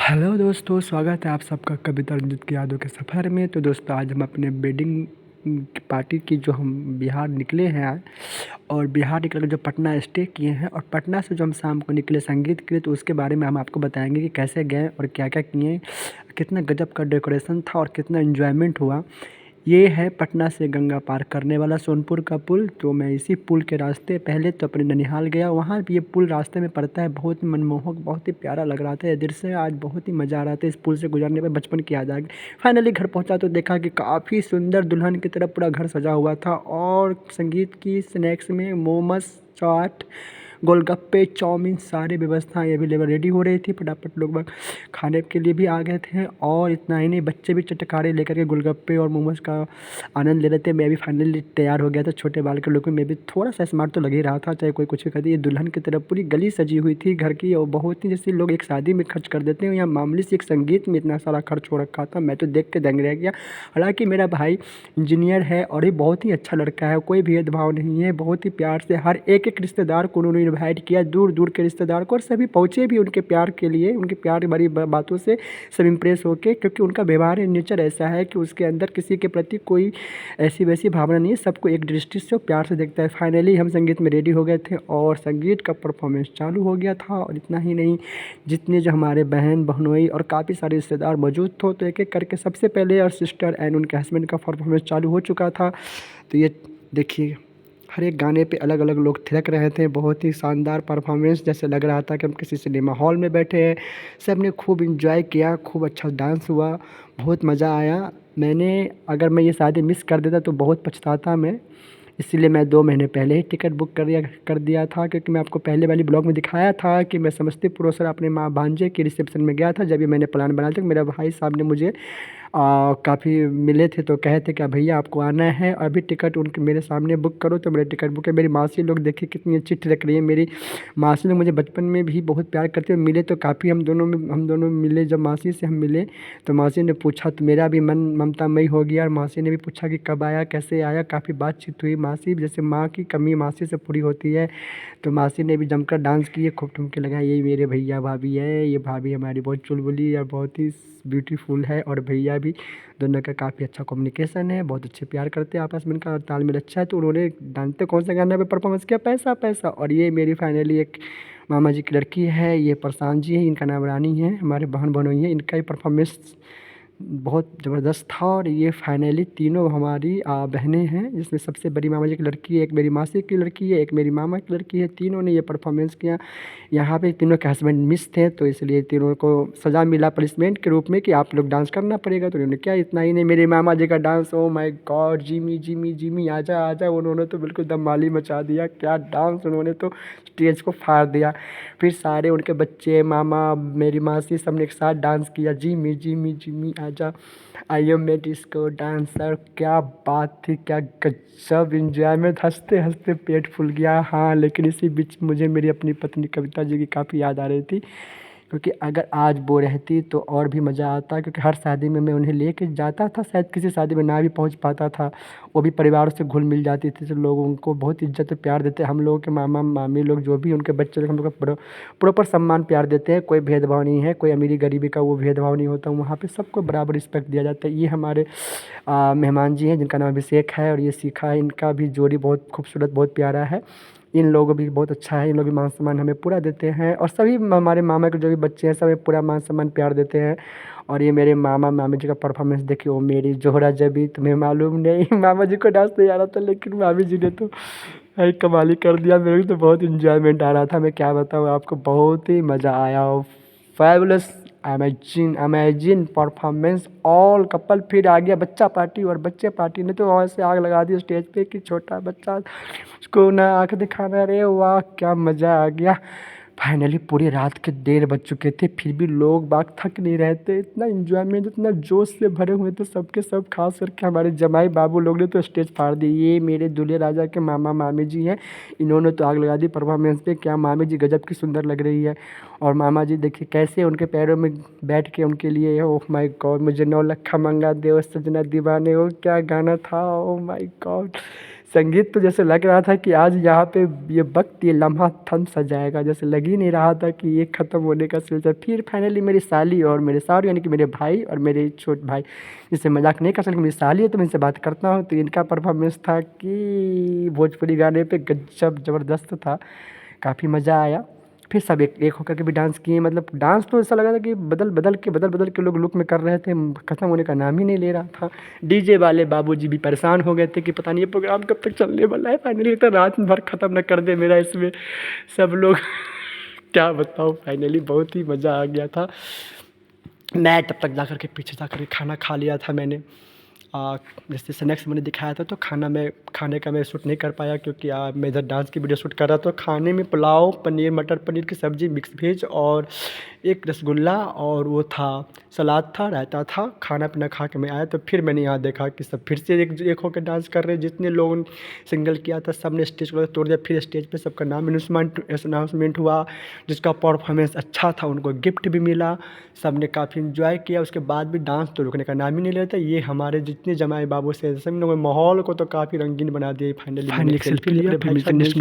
Hello दोस्तों, स्वागत है आप सबका कविता रंजित की यादों के सफ़र में। तो दोस्तों, आज हम अपने वेडिंग पार्टी की जो हम बिहार निकले हैं आज, और बिहार निकल कर जो पटना स्टे किए हैं, और पटना से जो हम शाम को निकले संगीत के लिए, तो उसके बारे में हम आपको बताएंगे कि कैसे गए और क्या क्या किए, कितना गजब का डेकोरेशन था और कितना एंजॉयमेंट हुआ। ये है पटना से गंगा पार करने वाला सोनपुर का पुल। तो मैं इसी पुल के रास्ते पहले तो अपने ननिहाल गया, वहाँ भी ये पुल रास्ते में पड़ता है। बहुत ही मनमोहक, बहुत ही प्यारा लग रहा था ये दृश्य। आज बहुत ही मज़ा आ रहा था इस पुल से गुजरने पर, बचपन की याद आ गई। फाइनली घर पहुँचा तो देखा कि काफ़ी सुंदर दुल्हन की तरह पूरा घर सजा हुआ था, और संगीत की स्नैक्स में मोमोस, चाट, गोलगप्पे, चाउमीन, सारी व्यवस्थाएँ अवेलेबल रेडी हो रही थी। फटाफट लोग बाग खाने के लिए भी आ गए थे, और इतना ही नहीं, बच्चे भी चटखारे लेकर के गोलगप्पे और मोमोज का आनंद ले रहे थे। मैं भी फाइनली तैयार हो गया था, छोटे बाल के लोग में मैं भी थोड़ा सा स्मार्ट तो लग ही रहा था, चाहे कोई कुछ भी कर दे। ये दुल्हन की तरफ पूरी गली सजी हुई थी घर की, और बहुत ही जैसे लोग एक शादी में खर्च कर देते हैं, यहाँ मामूली से एक संगीत में इतना सारा खर्च हो रखा था। मैं तो देख के दंग रह गया। हालांकि मेरा भाई इंजीनियर है और ये बहुत ही अच्छा लड़का है, कोई भेदभाव नहीं है। बहुत ही प्यार से हर एक एक रिश्तेदार को उन्होंने इन्वाइट किया, दूर दूर के रिश्तेदार को, और सभी पहुँचे भी उनके प्यार के लिए, उनके प्यार भरी बातों से सब इम्प्रेस होके, क्योंकि उनका व्यवहार नेचर ऐसा है कि उसके अंदर किसी के प्रति कोई ऐसी वैसी भावना नहीं है, सबको एक दृष्टि से प्यार से देखता है। फाइनली हम संगीत में रेडी हो गए थे, और संगीत का परफॉर्मेंस चालू हो गया था। और इतना ही नहीं, जितने जो हमारे बहन बहनोई और काफ़ी सारे रिश्तेदार मौजूद थे, तो एक एक करके सबसे पहले और सिस्टर एंड उनके हस्बैंड का परफॉर्मेंस चालू हो चुका था। तो ये देखिए, हर एक गाने पे अलग अलग लोग थिरक रहे थे। बहुत ही शानदार परफॉर्मेंस, जैसे लग रहा था कि हम किसी सिनेमा हॉल में बैठे हैं। सब ने खूब इंजॉय किया, खूब अच्छा डांस हुआ, बहुत मज़ा आया। अगर मैं ये शादी मिस कर देता तो बहुत पछताता मैं। इसीलिए मैं 2 महीने पहले ही टिकट बुक कर दिया था, क्योंकि मैं आपको पहले वाली ब्लॉग में दिखाया था कि मैं समस्तीपुर से अपने माँ भांजे के रिसेप्शन में गया था। जब ये मैंने प्लान बनाया था, मेरे भाई साहब ने मुझे काफ़ी मिले थे, तो कहे थे कि भैया आपको आना है, अभी टिकट उनके मेरे सामने बुक करो। तो मेरे टिकट बुक है। मेरी मासी लोग देखिए कितनी अच्छी थिरक रही है। मेरी मासी लोग मुझे बचपन में भी बहुत प्यार करते हुए मिले, तो काफ़ी हम दोनों मिले। जब मासी से हम मिले तो मासी ने पूछा, तो मेरा भी मन ममतामयी हो गया, और मासी ने भी पूछा कि कब आया, कैसे आया। काफ़ी बातचीत हुई। मासी जैसे माँ की कमी मासी से पूरी होती है, तो मासी ने भी जमकर डांस किए, खूब ठुमके लगाए। ये मेरे भैया भाभी है, ये भाभी हमारी बहुत चुलबुली और बहुत ही ब्यूटीफुल है, और भैया भी, दोनों का काफ़ी अच्छा कम्युनिकेशन है, बहुत अच्छे प्यार करते हैं आपस में, इनका तालमेल अच्छा है। तो उन्होंने जानते कौन सा गाना पे परफॉर्मेंस किया, पैसा पैसा। और ये मेरी फाइनली एक मामा जी की लड़की है, ये प्रशांत जी है, इनका नाम रानी है, हमारे बहन बहनोई है। इनका भी परफॉर्मेंस बहुत ज़बरदस्त था। और ये फाइनली तीनों हमारी बहनें हैं, जिसमें सबसे बड़ी मामा जी की लड़की है, एक मेरी मासी की लड़की है, एक मेरी मामा की लड़की है। तीनों ने ये परफॉर्मेंस किया। यहाँ पे तीनों के हस्बैंड मिस थे, तो इसलिए तीनों को सज़ा मिला पनिशमेंट के रूप में कि आप लोग डांस करना पड़ेगा। तो उन्होंने क्या, इतना ही नहीं, मेरे मामा जी का dance, oh my God, Jimmy Jimmy Jimmy आजा आजा, उन्होंने तो बिल्कुल धमाली मचा दिया। क्या डांस, उन्होंने तो स्टेज को फाड़ दिया। फिर सारे उनके बच्चे, मामा, मेरी मासी, सबने एक साथ डांस किया, जिमी जिमी जिमी आजा, I am a disco dancer. क्या बात थी, क्या गजब इंजॉयमेंट, हंसते हंसते पेट फूल गया। हाँ, लेकिन इसी बीच मुझे मेरी अपनी पत्नी कविता जी की काफ़ी याद आ रही थी, क्योंकि अगर आज वो रहती तो और भी मज़ा आता, क्योंकि हर शादी में मैं उन्हें लेके जाता था। शायद किसी शादी में ना भी पहुंच पाता था, वो भी परिवार से घुल मिल जाती थी, तो लोग उनको बहुत इज्जत और प्यार देते। हम लोगों के मामा मामी लोग, जो भी उनके बच्चे लोग, हम लोग का प्रॉपर सम्मान प्यार देते हैं। कोई भेदभाव नहीं है, कोई अमीरी गरीबी का वो भेदभाव नहीं होता। वहाँ पे सबको बराबर रिस्पेक्ट दिया जाता है। ये हमारे मेहमान जी हैं, जिनका नाम अभिषेक है, और ये शिखा है। इनका भी जोड़ी बहुत खूबसूरत, बहुत प्यारा है। इन लोगों भी बहुत अच्छा है, इन लोग भी मान सम्मान हमें पूरा देते हैं, और सभी हमारे मामा के जो भी बच्चे हैं, सब हमें पूरा मान सम्मान प्यार देते हैं। और ये मेरे मामा मामी जी का परफॉर्मेंस देखिए, वो मेरी जोहरा जबी, तुम्हें मालूम नहीं। मामा जी को डांस नहीं आ रहा था, लेकिन मामी जी ने तो भाई कमाल ही कर दिया। मेरे को तो बहुत इंजॉयमेंट आ रहा था, मैं क्या बताऊँ आपको, बहुत ही मज़ा आया। Fabulous, amazing amazing performance. All couple, फिर आ गया बच्चा पार्टी, और बच्चे पार्टी ने तो वहाँ से आग लगा दी स्टेज पे कि छोटा बच्चा, उसको ना आँख दिखाना। रे वाह, क्या मज़ा आ गया। फाइनली पूरी रात के 1:30 बज चुके थे, फिर भी लोग बाग थक नहीं रहे थे। इतना इंजॉयमेंट, इतना जोश से भरे हुए थे सबके सब। खास करके हमारे जमाई बाबू लोग ने तो स्टेज फाड़ दी। ये मेरे दूल्हे राजा के मामा मामी जी हैं, इन्होंने तो आग लगा दी परफॉर्मेंस पे। क्या मामी जी गजब की सुंदर लग रही है, और मामा जी देखिए कैसे उनके पैरों में बैठ के उनके लिए, ओह माय गॉड, मुझे 9 लखा मंगा दे ओ सजना दीवाने, ओ क्या गाना था, ओह माय गॉड। संगीत तो जैसे लग रहा था कि आज यहाँ पे ये वक्त ये लम्हा थम सा जाएगा, जैसे लग ही नहीं रहा था कि ये ख़त्म होने का सिलसिला। फिर फाइनली मेरी साली और मेरे सार यानी कि मेरे भाई और मेरे छोटे भाई, जिससे मजाक नहीं कर सकते, मेरी साली है तो मैं इनसे बात करता हूँ, तो इनका परफॉर्मेंस था कि भोजपुरी गाने पे गजब ज़बरदस्त था, काफ़ी मज़ा आया। फिर सब एक एक होकर के भी डांस किए, मतलब डांस तो ऐसा लगा था कि बदल बदल के लोग लुक में कर रहे थे, ख़त्म होने का नाम ही नहीं ले रहा था। डीजे वाले बाबूजी भी परेशान हो गए थे कि पता नहीं ये प्रोग्राम कब तक चलने वाला है, फाइनली तो रात भर ख़त्म ना कर दे मेरा इसमें सब लोग। क्या बताऊँ, फाइनली बहुत ही मज़ा आ गया था। मैं तब तक जा कर के पीछे जा कर के खाना खा लिया था मैंने। जैसे स्नैक्स मैंने दिखाया था, तो खाने का मैं शूट नहीं कर पाया क्योंकि मैं इधर डांस की वीडियो शूट कर रहा था। खाने में पुलाव, पनीर मटर पनीर की सब्ज़ी, मिक्स वेज और एक रसगुल्ला और वो था सलाद था, रायता था। खाना पीना खा के मैं आया तो फिर मैंने यहाँ देखा कि सब फिर से एक होकर डांस कर रहे हैं। जितने लोगों ने सिंगल किया था सब ने स्टेज को तोड़ दिया। फिर स्टेज पे सबका नाम अनाउंसमेंट हुआ। जिसका परफॉर्मेंस अच्छा था उनको गिफ्ट भी मिला। सब ने काफ़ी इन्जॉय किया। उसके बाद भी डांस तो रुकने का नाम ही नहीं लेता। ये हमारे जितने जमाई बाबू से सब लोगों ने माहौल को तो काफ़ी रंगीन बना दिया। फाइनली सेल्फी लिया, फिर मिलते हैं नेक्स्ट